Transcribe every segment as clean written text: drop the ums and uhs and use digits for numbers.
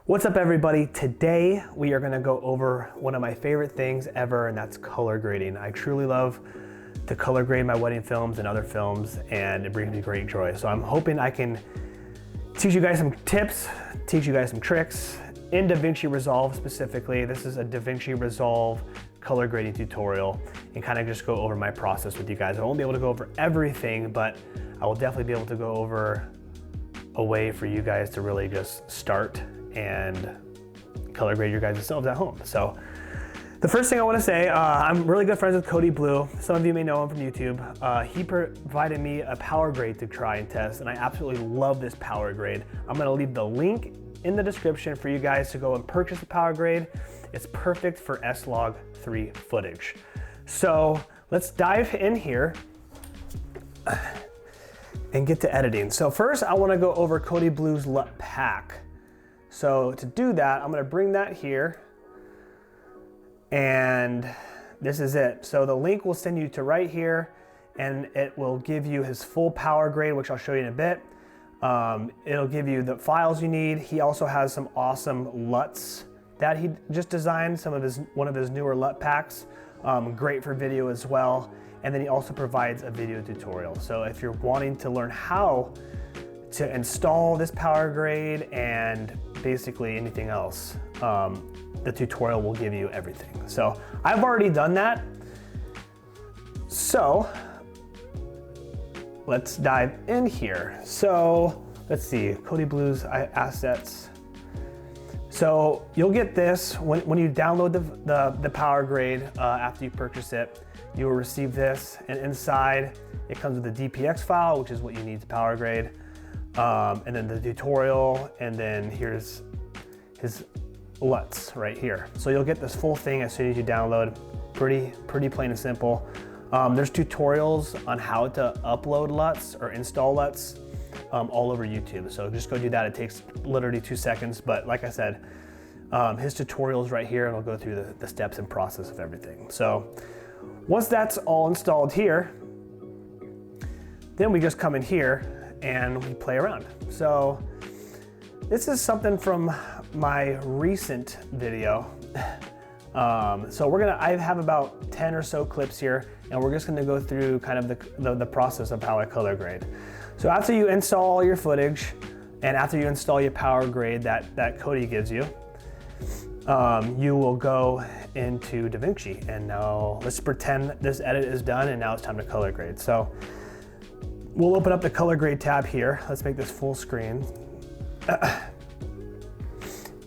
What's up everybody? Today we are gonna go over one of my favorite things ever, and that's color grading. I truly love to color grade my wedding films and other films, and it brings me great joy. So I'm hoping I can teach you guys some tips, teach you guys some tricks in Davinci Resolve specifically. This is a Davinci Resolve color grading tutorial, and kind of just go over my process with you guys. I won't be able to go over everything, but I will definitely be able to go over a way for you guys to really just start and color grade your guys' selves at home. So the first thing I want to say, I'm really good friends with Cody Blue. Some of you may know him from YouTube. He provided me a power grade to try and test, and I absolutely love this power grade. I'm going to leave the link in the description for you guys to go and purchase the power grade. It's perfect for S-Log3 footage. So let's dive in here and get to editing. So first I want to go over Cody Blue's LUT pack. So to do that, I'm gonna bring that here, and this is it. So the link will send you to right here, and it will give you his full power grade, which I'll show you in a bit. It'll give you the files you need. He also has some awesome LUTs that he just designed, one of his newer LUT packs, great for video as well. And then he also provides a video tutorial. So if you're wanting to learn how to install this power grade and basically anything else, the tutorial will give you everything. So I've already done that. So let's dive in here. So let's see, Cody Blue's assets. So you'll get this when you download the power grade after you purchase it. You will receive this, and inside it comes with a DPX file, which is what you need to power grade. And then the tutorial, and then here's his LUTs right here. So you'll get this full thing as soon as you download. Pretty plain and simple. There's tutorials on how to upload LUTs or install LUTs all over YouTube. So just go do that. It takes literally 2 seconds, but like I said, his tutorial's right here, and I'll go through the steps and process of everything. So once that's all installed here, then we just come in here and we play around. So this is something from my recent video. So I have about 10 or so clips here, and we're just gonna go through kind of the process of how I color grade. So after you install all your footage, and after you install your power grade that Cody gives you, you will go into Davinci, and now let's pretend this edit is done, and now it's time to color grade. So we'll open up the color grade tab here. Let's make this full screen.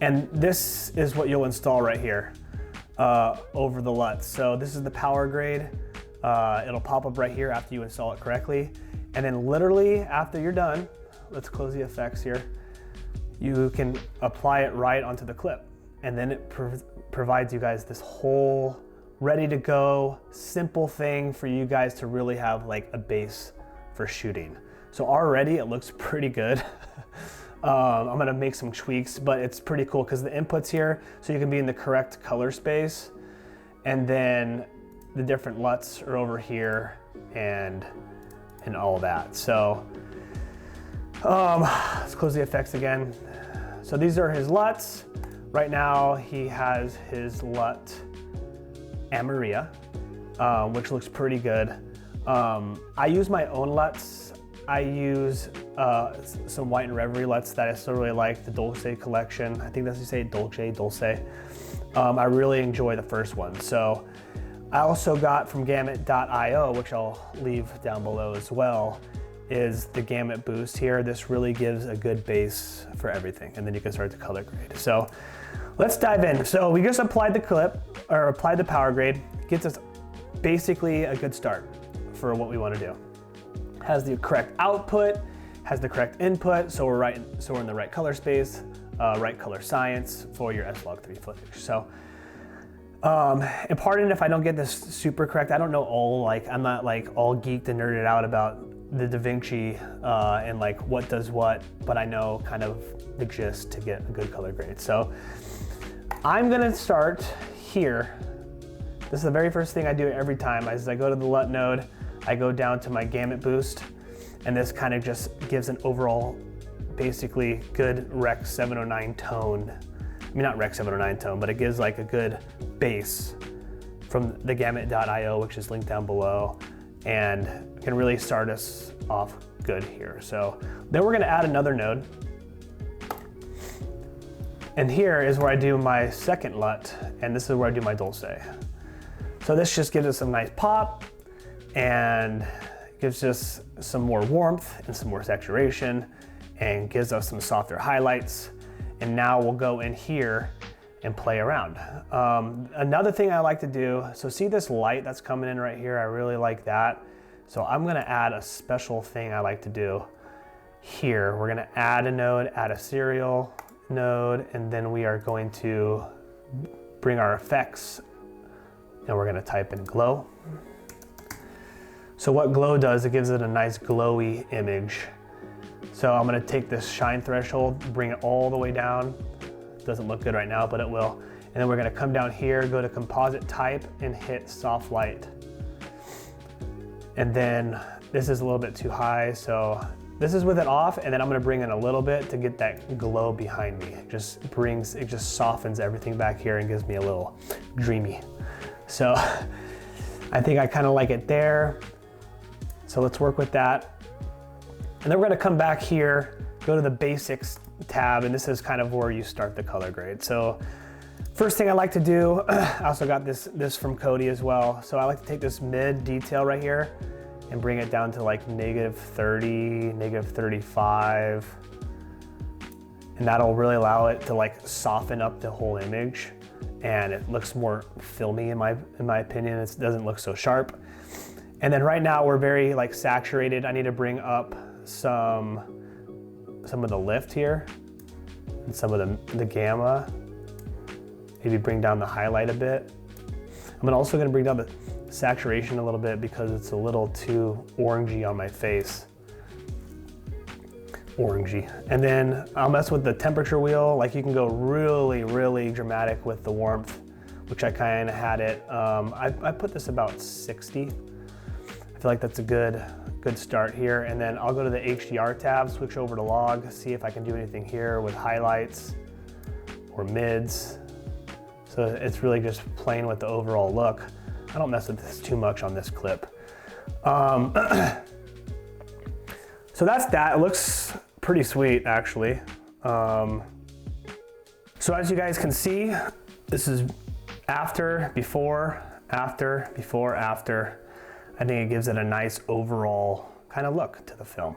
And this is what you'll install right here over the LUTs. So this is the power grade. It'll pop up right here after you install it correctly. And then literally after you're done, let's close the effects here, you can apply it right onto the clip. And then it provides you guys this whole ready to go, simple thing for you guys to really have like a base for shooting. So already it looks pretty good. I'm gonna make some tweaks, but it's pretty cool because the inputs here, so you can be in the correct color space, and then the different LUTs are over here and all that. So let's close the effects again. So these are his LUTs. Right now he has his LUT Amaria, which looks pretty good. I use my own LUTs. I use some White and Reverie LUTs that I still really like, the Dolce collection. I think that's how you say it, Dulce. I really enjoy the first one. So I also got from Gamut.io, which I'll leave down below as well, is the Gamut Boost here. This really gives a good base for everything, and then you can start to color grade. So let's dive in. So we just applied the clip, or applied the power grade. Gets us basically a good start for what we want to do. Has the correct output, has the correct input, so we're in the right color space, right color science for your S-Log3 footage. So, and pardon if I don't get this super correct. I don't know I'm not like all geeked and nerded out about the Davinci and like what does what, but I know kind of the gist to get a good color grade. So I'm gonna start here. This is the very first thing I do every time. As I go to the LUT node, I go down to my Gamut Boost, and this kind of just gives an overall basically good Rec 709 tone. I mean, not Rec 709 tone, but it gives like a good base from the Gamut.io, which is linked down below, and can really start us off good here. So then we're gonna add another node. And here is where I do my second LUT, and this is where I do my Dulce. So this just gives us some nice pop and gives us some more warmth and some more saturation and gives us some softer highlights. And now we'll go in here and play around. Another thing I like to do, so see this light that's coming in right here? I really like that. So I'm gonna add a special thing I like to do here. We're gonna add a node, add a serial node, and then we are going to bring our effects and we're gonna type in glow. So what glow does, it gives it a nice glowy image. So I'm gonna take this shine threshold, bring it all the way down. Doesn't look good right now, but it will. And then we're gonna come down here, go to composite type and hit soft light. And then this is a little bit too high, so this is with it off, and then I'm gonna bring in a little bit to get that glow behind me. It just softens everything back here and gives me a little dreamy. So I think I kind of like it there. So let's work with that. And then we're gonna come back here, go to the basics tab, and this is kind of where you start the color grade. So first thing I like to do, I also got this from Cody as well. So I like to take this mid detail right here and bring it down to like -30, -35. And that'll really allow it to like soften up the whole image. And it looks more filmy in my opinion. It doesn't look so sharp. And then right now we're very like saturated. I need to bring up some of the lift here and some of the gamma. Maybe bring down the highlight a bit. I'm also gonna bring down the saturation a little bit because it's a little too orangey on my face. Orangey. And then I'll mess with the temperature wheel. Like you can go really, really dramatic with the warmth, which I kind of had it. I put this about 60. I feel like that's a good start here. And then I'll go to the HDR tab, switch over to log, see if I can do anything here with highlights or mids. So it's really just playing with the overall look. I don't mess with this too much on this clip. So that's that. It looks pretty sweet, actually. So as you guys can see, this is after, before, after, before, after. I think it gives it a nice overall kind of look to the film.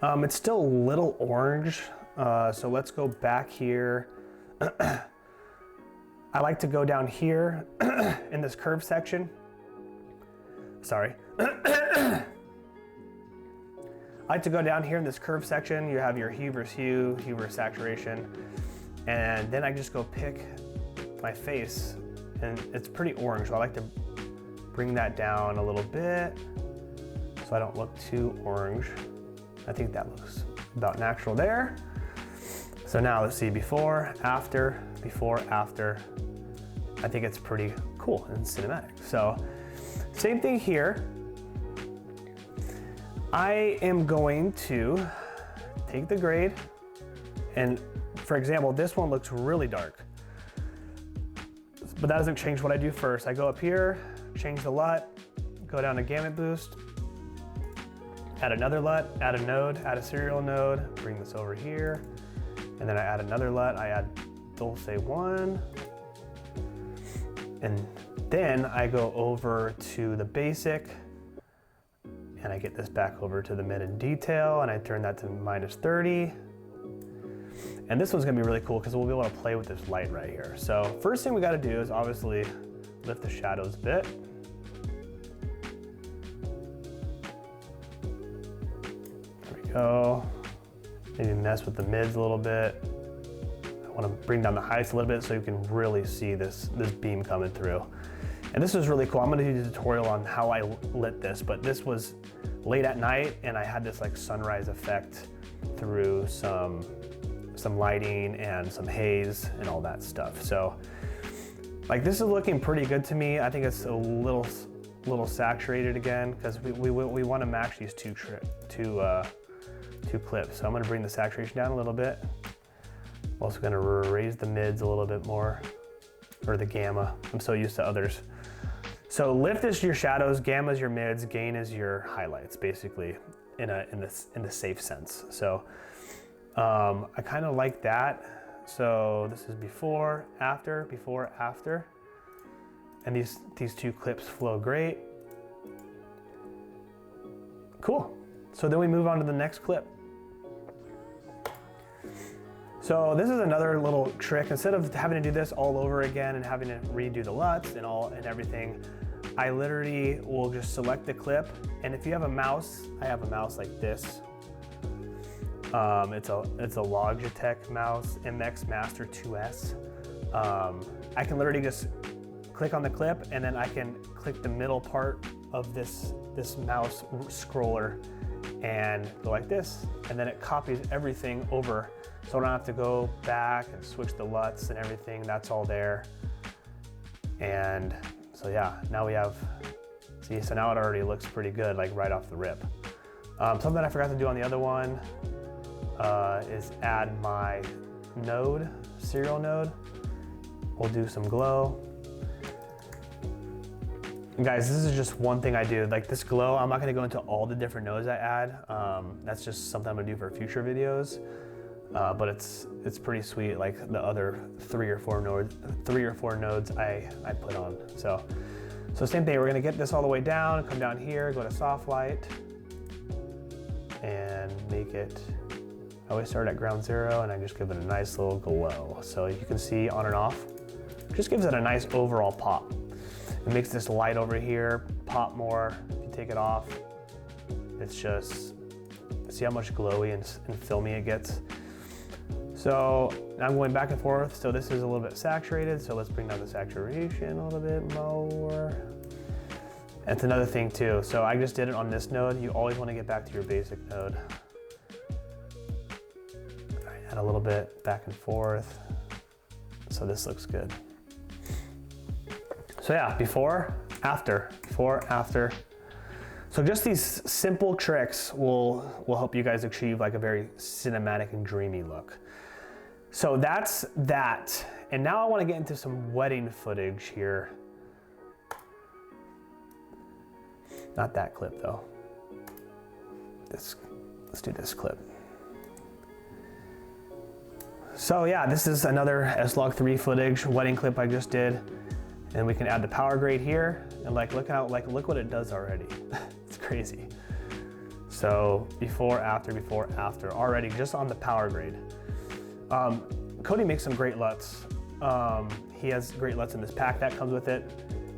It's still a little orange, so let's go back here. I like to go down here in this curve section. Sorry. I like to go down here in this curve section. You have your hue versus hue, hue versus saturation. And then I just go pick my face, and it's pretty orange. So I like to bring that down a little bit so I don't look too orange. I think that looks about natural there. So now let's see, before, after, before, after. I think it's pretty cool and cinematic. So same thing here. I am going to take the grade, and for example, this one looks really dark, but that doesn't change what I do first. I go up here, change the LUT, go down to Gamut Boost, add another LUT, add a node, add a serial node, bring this over here, and then I add another LUT, I add Dulce 1, and then I go over to the basic, and I get this back over to the mid and detail, and I turn that to -30. And this one's gonna be really cool because we'll be able to play with this light right here. So first thing we gotta do is obviously lift the shadows a bit. There we go. Maybe mess with the mids a little bit. I wanna bring down the heights a little bit so you can really see this beam coming through. And this was really cool. I'm gonna do a tutorial on how I lit this, but this was late at night and I had this like sunrise effect through some lighting and some haze and all that stuff. So like this is looking pretty good to me. I think it's a little saturated again because we want to match these two two clips. So I'm gonna bring the saturation down a little bit. I'm also gonna raise the mids a little bit more, or the gamma. I'm so used to others. So lift is your shadows, gamma is your mids, gain is your highlights, basically, in the safe sense. So I kind of like that. So this is before, after, and these two clips flow great. Cool. So then we move on to the next clip. So this is another little trick. Instead of having to do this all over again and having to redo the LUTs and everything, I literally will just select the clip. And if you have a mouse, I have a mouse like this. It's a Logitech mouse, MX Master 2S. I can literally just click on the clip, and then I can click the middle part of this mouse scroller and go like this, and then it copies everything over, so I don't have to go back and switch the LUTs and everything. That's all there. And so yeah, now we have, see, so now it already looks pretty good, like right off the rip. Something I forgot to do on the other one is add my node, serial node. We'll do some glow. And guys, this is just one thing I do. Like this glow, I'm not gonna go into all the different nodes I add. That's just something I'm gonna do for future videos. But it's pretty sweet, like the other three or four nodes I put on. So same thing, we're gonna get this all the way down, come down here, go to soft light, and make it, I always start at ground zero, and I just give it a nice little glow. So you can see on and off, just gives it a nice overall pop. It makes this light over here pop more. If you take it off, it's just, see how much glowy and filmy it gets. So I'm going back and forth. So this is a little bit saturated. So let's bring down the saturation a little bit more. That's another thing too. So I just did it on this node. You always want to get back to your basic node. Add a little bit back and forth. So this looks good. So yeah, before, after. So just these simple tricks will help you guys achieve like a very cinematic and dreamy look. So that's that. And now I want to get into some wedding footage here. Not that clip though. Let's do this clip. So yeah, this is another S-Log3 footage, wedding clip I just did. And we can add the power grade here, and like look what it does already. It's crazy. So before, after, already just on the power grade. Cody makes some great LUTs. He has great LUTs in this pack that comes with it,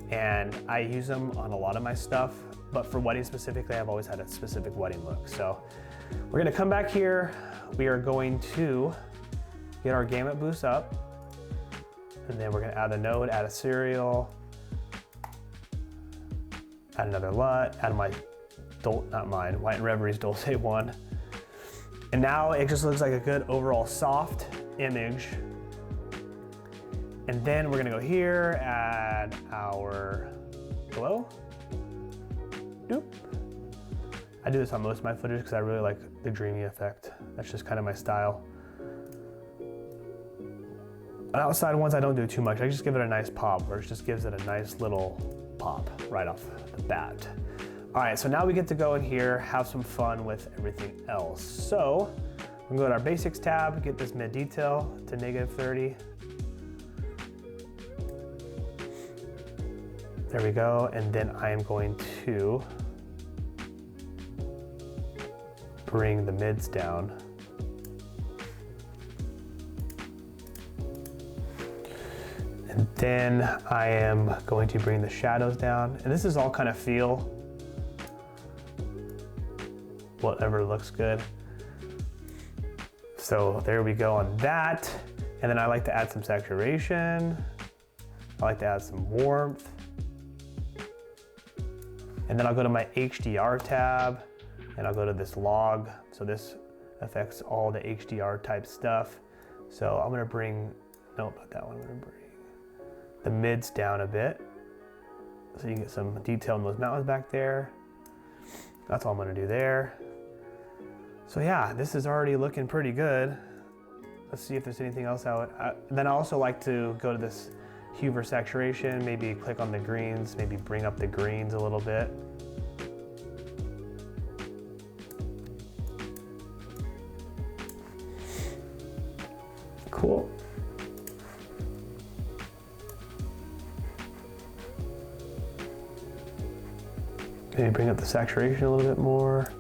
and I use them on a lot of my stuff, but for wedding specifically, I've always had a specific wedding look. So we're gonna come back here. We are going to get our Gamut Boost up, and then we're gonna add a node, add a serial, add another LUT, add my, not mine, White and Reverie's Dulce 1. And now it just looks like a good overall soft image. And then we're gonna go here, add our glow. Doop. I do this on most of my footage because I really like the dreamy effect. That's just kind of my style. On outside ones, I don't do too much. I just give it a nice pop, or it just gives it a nice little pop right off the bat. All right, so now we get to go in here, have some fun with everything else. So we're gonna go to our basics tab, get this mid detail to -30. There we go, and then I am going to bring the mids down. And then I am going to bring the shadows down. And this is all kind of feel, whatever looks good. So there we go on that. And then I like to add some saturation. I like to add some warmth. And then I'll go to my HDR tab, and I'll go to this log. So this affects all the HDR type stuff. So I'm gonna bring, no, not that one, I'm gonna bring the mids down a bit, so you can get some detail in those mountains back there. That's all I'm gonna do there. So yeah, this is already looking pretty good. Let's see if there's anything else then I also like to go to this hue for saturation, maybe click on the greens, maybe bring up the greens a little bit. Cool. Maybe bring up the saturation a little bit more.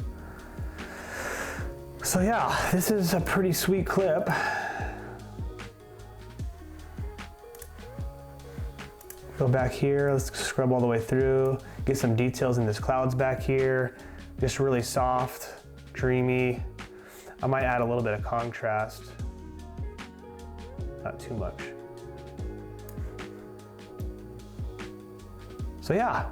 So yeah, this is a pretty sweet clip. Go back here, let's scrub all the way through, get some details in this clouds back here. Just really soft, dreamy. I might add a little bit of contrast. Not too much. So yeah,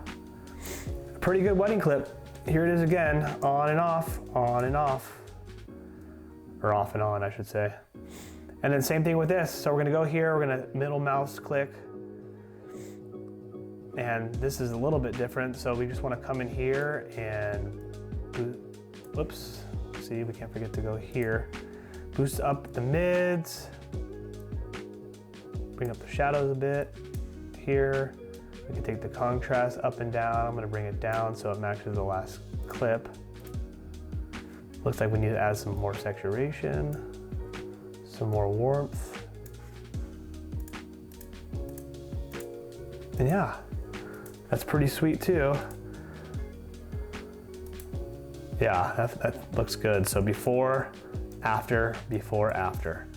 pretty good wedding clip. Here it is again, on and off, on and off. Or off and on, I should say. And then same thing with this. So we're gonna go here, we're gonna middle mouse click. And this is a little bit different. So we just wanna come in here and, whoops, see, we can't forget to go here. Boost up the mids. Bring up the shadows a bit here. We can take the contrast up and down. I'm gonna bring it down so it matches the last clip. Looks like we need to add some more saturation, some more warmth. And yeah, that's pretty sweet too. Yeah, that looks good. So before, after, before, after.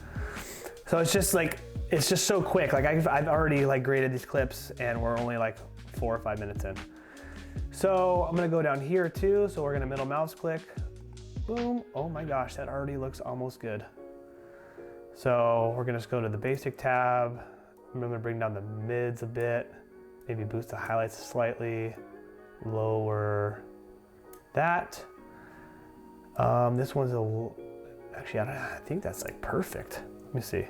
So it's just like, it's just so quick. Like I've already like graded these clips and we're only like 4 or 5 minutes in. So I'm gonna go down here too. So we're gonna middle mouse click, boom. Oh my gosh, that already looks almost good. So we're gonna just go to the basic tab. I'm gonna bring down the mids a bit, maybe boost the highlights slightly, lower that. This one's actually, I think that's like perfect. Let me see.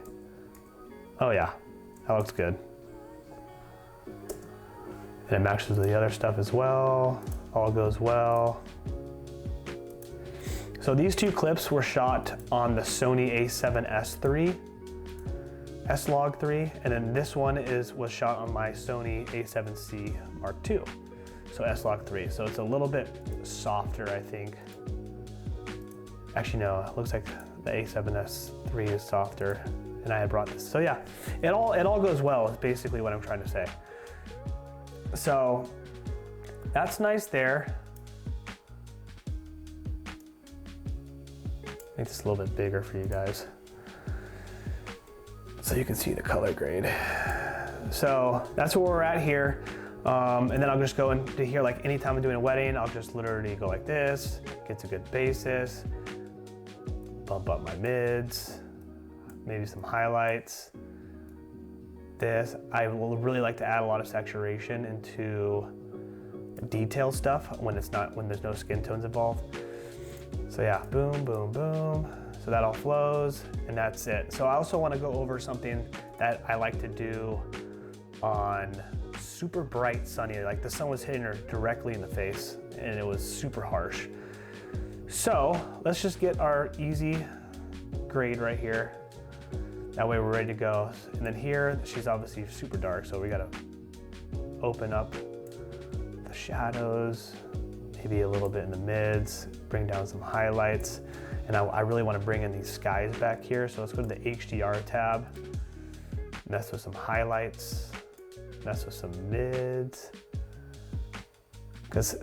Oh yeah, that looks good. And it matches with the other stuff as well. All goes well. So these two clips were shot on the Sony a7S III, S-Log 3, and then this one was shot on my Sony a7C Mark II, so S-Log 3. So it's a little bit softer, I think. Actually, no, it looks like the a7S III is softer. And I had brought this. So yeah, it all goes well is basically what I'm trying to say. So that's nice there. Make this a little bit bigger for you guys so you can see the color grade. So that's where we're at here. And then I'll just go into here, like anytime I'm doing a wedding, I'll just literally go like this, get a good basis, bump up my mids, maybe some highlights. I will really like to add a lot of saturation into detail stuff when there's no skin tones involved. So yeah, boom, boom, boom. So that all flows and that's it. So I also want to go over something that I like to do on super bright sunny, like the sun was hitting her directly in the face and it was super harsh. So let's just get our easy grade right here. That way we're ready to go. And then here, she's obviously super dark, so we gotta open up the shadows, maybe a little bit in the mids, bring down some highlights. And I really wanna bring in these skies back here. So let's go to the HDR tab, mess with some highlights, mess with some mids. Because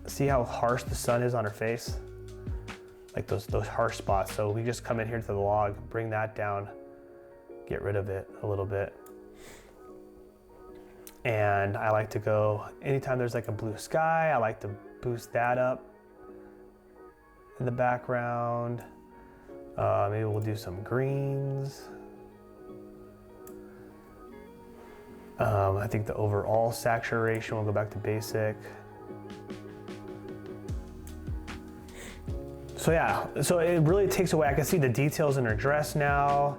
see how harsh the sun is on her face? Like those harsh spots. So we just come in here to the log, bring that down, get rid of it a little bit. And I like to go, anytime there's like a blue sky, I like to boost that up in the background. Maybe we'll do some greens. I think the overall saturation, we'll go back to basic. So yeah, so it really takes away, I can see the details in her dress now,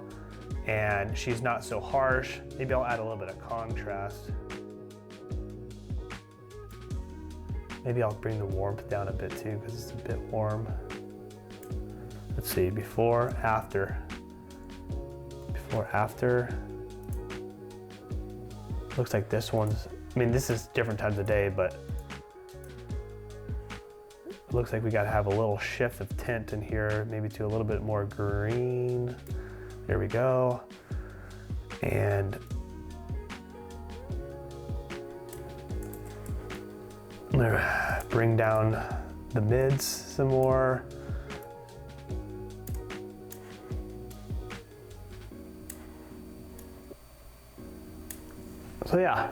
and she's not so harsh. Maybe I'll add a little bit of contrast. Maybe I'll bring the warmth down a bit too, because it's a bit warm. Let's see, before, after. Before, after. Looks like this one's, I mean, this is different times of day, but it looks like we gotta have a little shift of tint in here, maybe to a little bit more green. There we go. And I'm gonna bring down the mids some more. So yeah,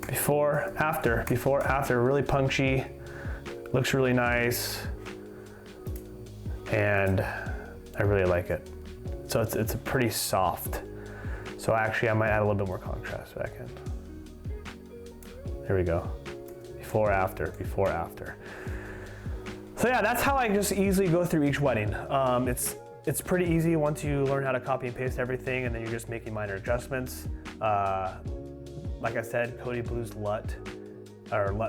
before, after, really punchy, looks really nice, and I really like it. So it's a pretty soft. So actually I might add a little bit more contrast back in. There we go, before, after, before, after. So yeah, that's how I just easily go through each wedding. It's pretty easy once you learn how to copy and paste everything, and then you're just making minor adjustments. Like I said, Cody Blue's LUT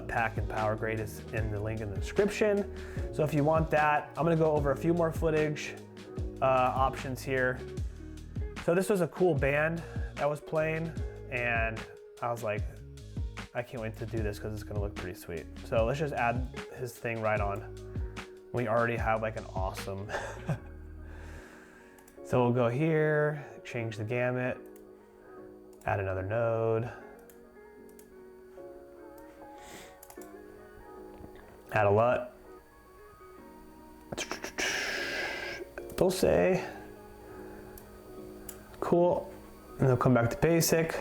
pack and power grade is in the link in the description. So if you want that, I'm gonna go over a few more footage options here. So this was a cool band that was playing, and I was like, I can't wait to do this because it's gonna look pretty sweet. So let's just add his thing right on. We already have like an awesome So we'll go here, change the gamut, add another node, add a LUT, dulce, cool, and then come back to basic.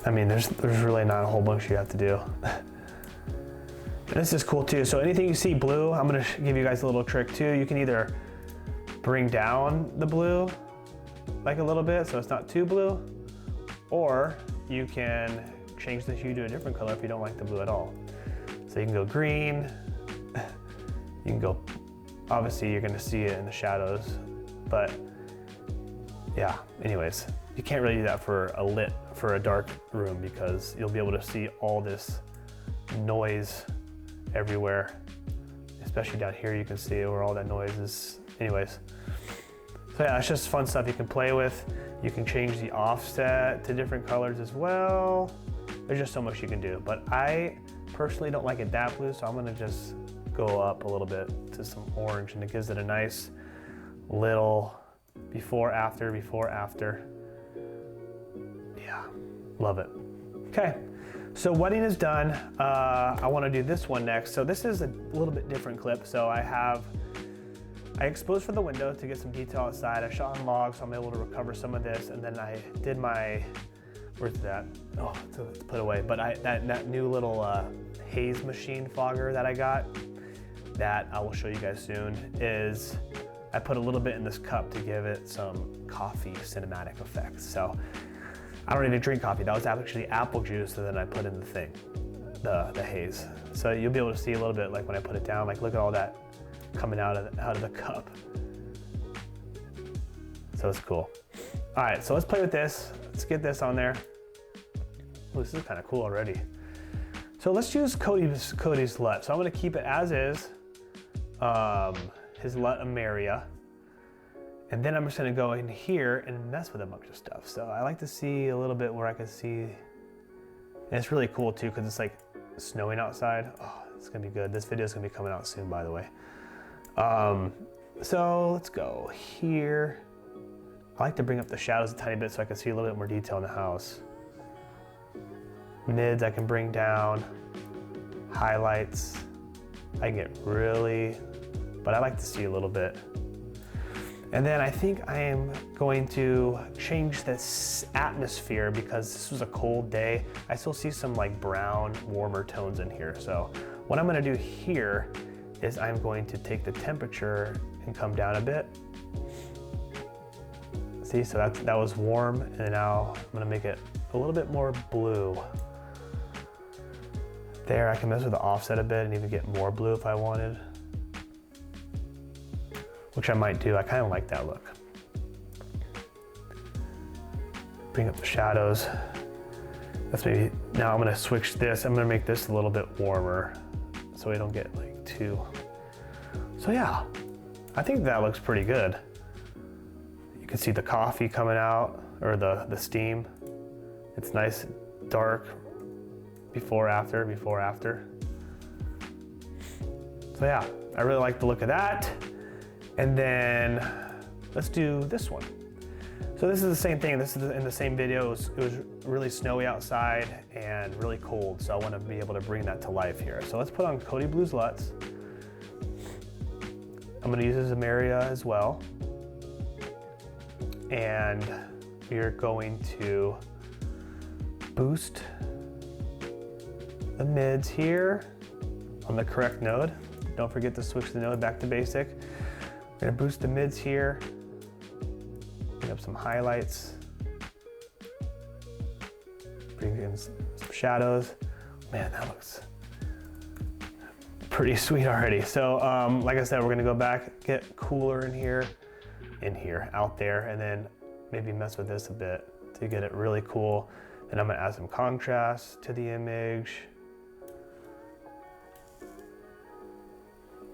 I mean, there's really not a whole bunch you have to do. This is cool too. So anything you see blue, I'm gonna give you guys a little trick too. You can either bring down the blue like a little bit so it's not too blue, or you can change the hue to a different color if you don't like the blue at all. So you can go green, you can go, obviously you're gonna see it in the shadows, but yeah, anyways, you can't really do that for a dark room because you'll be able to see all this noise everywhere, especially down here. You can see where all that noise is. Anyways, so yeah, it's just fun stuff you can play with. You can change the offset to different colors as well. There's just so much you can do, but I personally don't like it that blue, so I'm gonna just go up a little bit to some orange, and it gives it a nice little before, after, before, after. Yeah, love it. Okay. So wedding is done. I want to do this one next. So this is a little bit different clip. So I exposed for the window to get some detail outside. I shot on log, so I'm able to recover some of this. And then I did my, where's that? Oh, it's put away. But that new little haze machine fogger that I got, that I will show you guys soon, is I put a little bit in this cup to give it some coffee cinematic effects. So I don't even drink coffee. That was actually apple juice, and then I put in the thing, the haze. So you'll be able to see a little bit, like when I put it down, like look at all that coming out of the cup. So it's cool. All right, so let's play with this. Let's get this on there. Oh, this is kind of cool already. So let's use Cody's LUT. So I'm gonna keep it as is, his LUT Ameria. And then I'm just gonna go in here and mess with a bunch of stuff. So I like to see a little bit where I can see, and it's really cool too, because it's like snowing outside. Oh, it's gonna be good. This video is gonna be coming out soon, by the way. So let's go here. I like to bring up the shadows a tiny bit so I can see a little bit more detail in the house. Mids I can bring down, highlights. I can get really, but I like to see a little bit. And then I think I am going to change this atmosphere because this was a cold day. I still see some like brown, warmer tones in here. So what I'm gonna do here is I'm going to take the temperature and come down a bit. See, so that was warm, and now I'm gonna make it a little bit more blue. There, I can mess with the offset a bit and even get more blue if I wanted, which I might do. I kind of like that look. Bring up the shadows. That's maybe Now I'm gonna switch this. I'm gonna make this a little bit warmer so we don't get like too. So yeah, I think that looks pretty good. You can see the coffee coming out, or the steam. It's nice, dark, before, after, before, after. So yeah, I really like the look of that. And then let's do this one. So this is the same thing. This is in the same video. It was really snowy outside and really cold. So I want to be able to bring that to life here. So let's put on Cody Blue's LUTs. I'm going to use a Zamaria as well. And we're going to boost the mids here on the correct node. Don't forget to switch the node back to basic. We're going to boost the mids here. Bring up some highlights, bring in some shadows. Man, that looks pretty sweet already. So like I said, we're gonna go back, get cooler in here, out there, and then maybe mess with this a bit to get it really cool. And I'm gonna add some contrast to the image.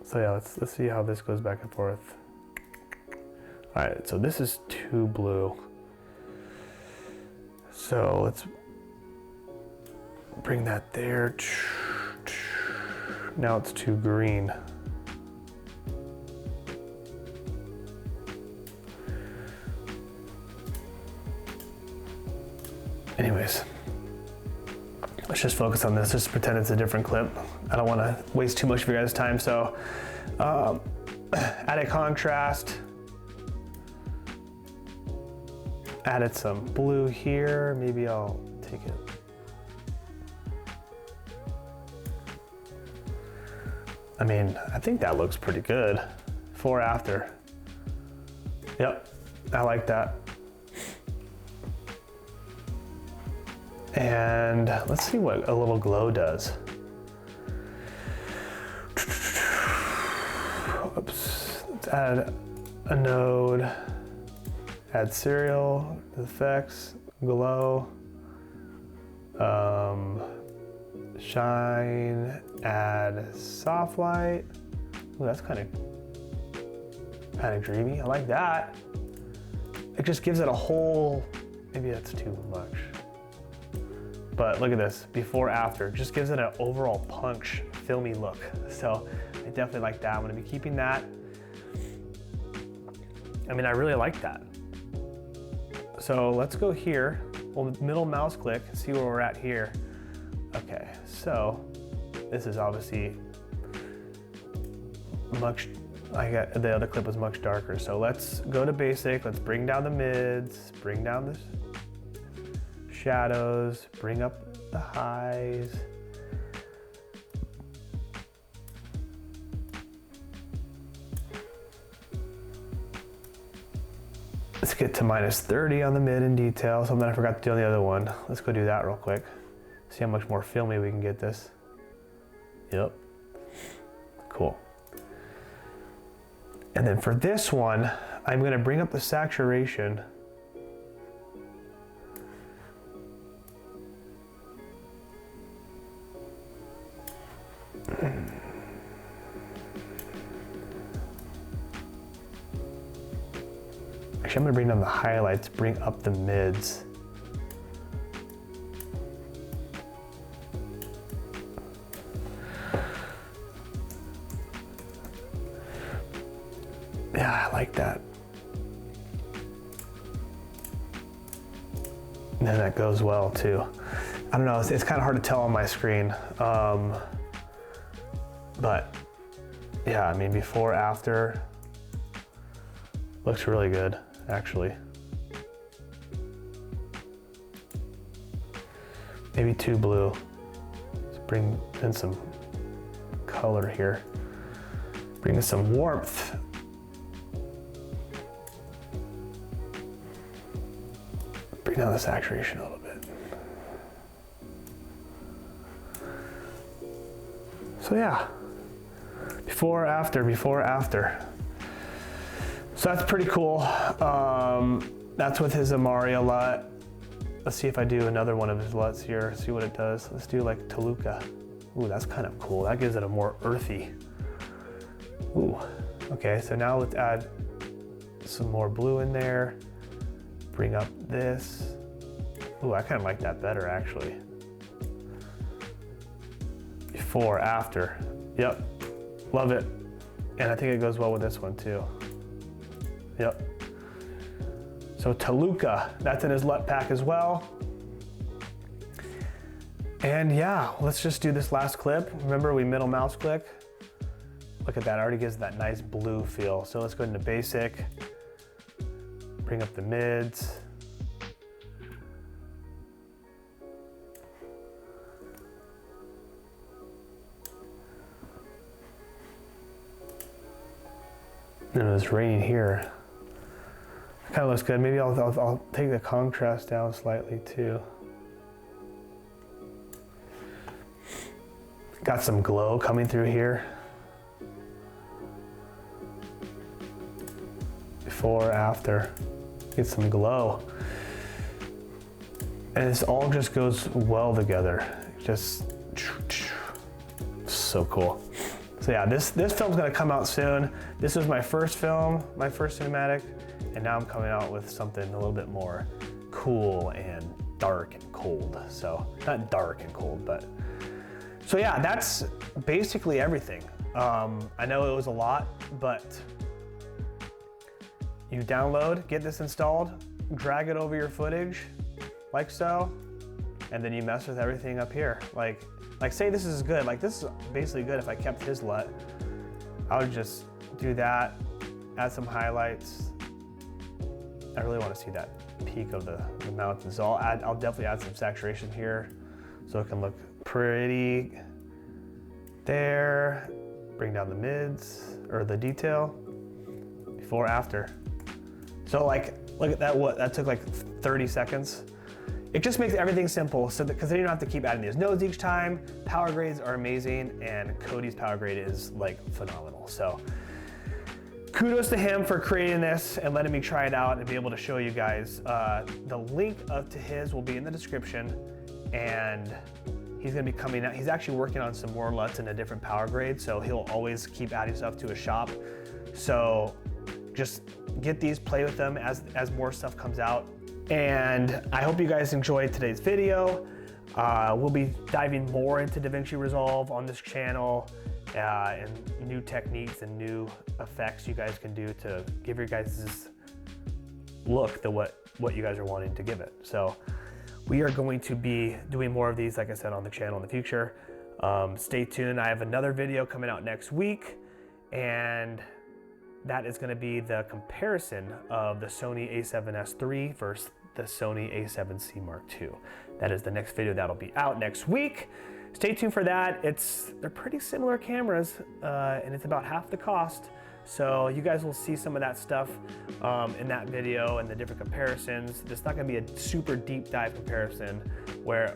So yeah, let's see how this goes back and forth. All right, so this is too blue. So let's bring that there. Now it's too green. Anyways, let's just focus on this. Just pretend it's a different clip. I don't want to waste too much of your guys' time. So added contrast. Added some blue here. Maybe I'll take it. I mean, I think that looks pretty good. Before, after. Yep, I like that. And let's see what a little glow does. Oops, let's add a node. Add serial, effects, glow, shine, add soft light. Ooh, that's kind of dreamy. I like that. It just gives it a whole, maybe that's too much. But look at this, before, after. Just gives it an overall punch, filmy look. So I definitely like that. I'm gonna be keeping that. I mean, I really like that. So let's go here. We'll middle mouse click, see where we're at here. Okay, so this is obviously much, the other clip was much darker. So let's go to basic. Let's bring down the mids, bring down the shadows, bring up the highs. Let's get to -30 on the mid in detail. Something I forgot to do on the other one. Let's go do that real quick. See how much more filmy we can get this. Yep. Cool. And then for this one, I'm going to bring up the saturation. Actually, I'm gonna bring down the highlights, bring up the mids. Yeah, I like that. And then that goes well too. I don't know, it's kind of hard to tell on my screen. But yeah, I mean, before, after, looks really good, actually. Maybe too blue. Let's bring in some color here. Bring in some warmth. Bring down the saturation a little bit. So yeah, before, after, before, after. So that's pretty cool. That's with his Amaria LUT. Let's see if I do another one of his LUTs here, see what it does. Let's do like Toluca. Ooh, that's kind of cool. That gives it a more earthy. Ooh, okay, so now let's add some more blue in there. Bring up this. Ooh, I kind of like that better actually. Before, after. Yep, love it. And I think it goes well with this one too. Yep. So Toluca, that's in his LUT pack as well. And yeah, let's just do this last clip. Remember, we middle mouse click. Look at that, it already gives that nice blue feel. So let's go into basic, bring up the mids. And it's raining here. It kind of looks good. Maybe I'll take the contrast down slightly too. Got some glow coming through here. Before, after, get some glow. And this all just goes well together. Just so cool. So yeah, this film's gonna come out soon. This was my first film, my first cinematic, and now I'm coming out with something a little bit more cool and dark and cold. So, not dark and cold, but. So yeah, that's basically everything. I know it was a lot, but you download, get this installed, drag it over your footage, like so, and then you mess with everything up here. Like say this is good, like this is basically good if I kept his LUT. I would just do that, add some highlights. I really want to see that peak of the mountain. So I'll definitely add some saturation here so it can look pretty there. Bring down the mids, or the detail, before, after. So like, look at that, that took like 30 seconds. It just makes everything simple, so because then you don't have to keep adding these nodes each time. Power grades are amazing, and Cody's power grade is like phenomenal. So kudos to him for creating this and letting me try it out and be able to show you guys. The link to his will be in the description, and he's gonna be coming out. He's actually working on some more LUTs in a different power grade, so he'll always keep adding stuff to his shop. So just get these, play with them as more stuff comes out. And I hope you guys enjoyed today's video. We'll be diving more into Davinci Resolve on this channel, and new techniques and new effects you guys can do to give your guys this look to what you guys are wanting to give it. So we are going to be doing more of these, like I said, on the channel in the future. Stay tuned. I have another video coming out next week, and that is going to be the comparison of the Sony a7S III versus the Sony a7C Mark II. That is the next video that'll be out next week. Stay tuned for that. They're pretty similar cameras, and it's about half the cost. So you guys will see some of that stuff in that video and the different comparisons. It's not gonna be a super deep dive comparison where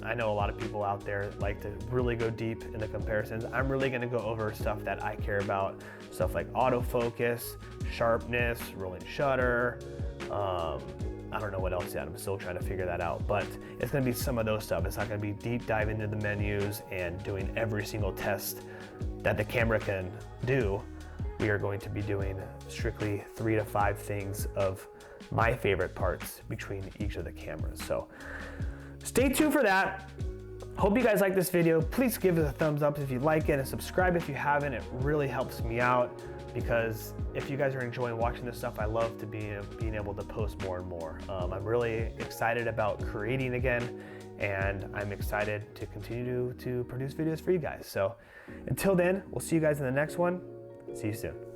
I know a lot of people out there like to really go deep in the comparisons. I'm really gonna go over stuff that I care about, stuff like autofocus, sharpness, rolling shutter, I don't know what else yet. I'm still trying to figure that out, but it's gonna be some of those stuff. It's not gonna be deep dive into the menus and doing every single test that the camera can do. We are going to be doing strictly 3 to 5 things of my favorite parts between each of the cameras. So stay tuned for that. Hope you guys like this video. Please give it a thumbs up if you like it, and subscribe if you haven't. It really helps me out, because if you guys are enjoying watching this stuff, I love to be being able to post more and more. I'm really excited about creating again, and I'm excited to continue to produce videos for you guys. So until then, we'll see you guys in the next one. See you soon.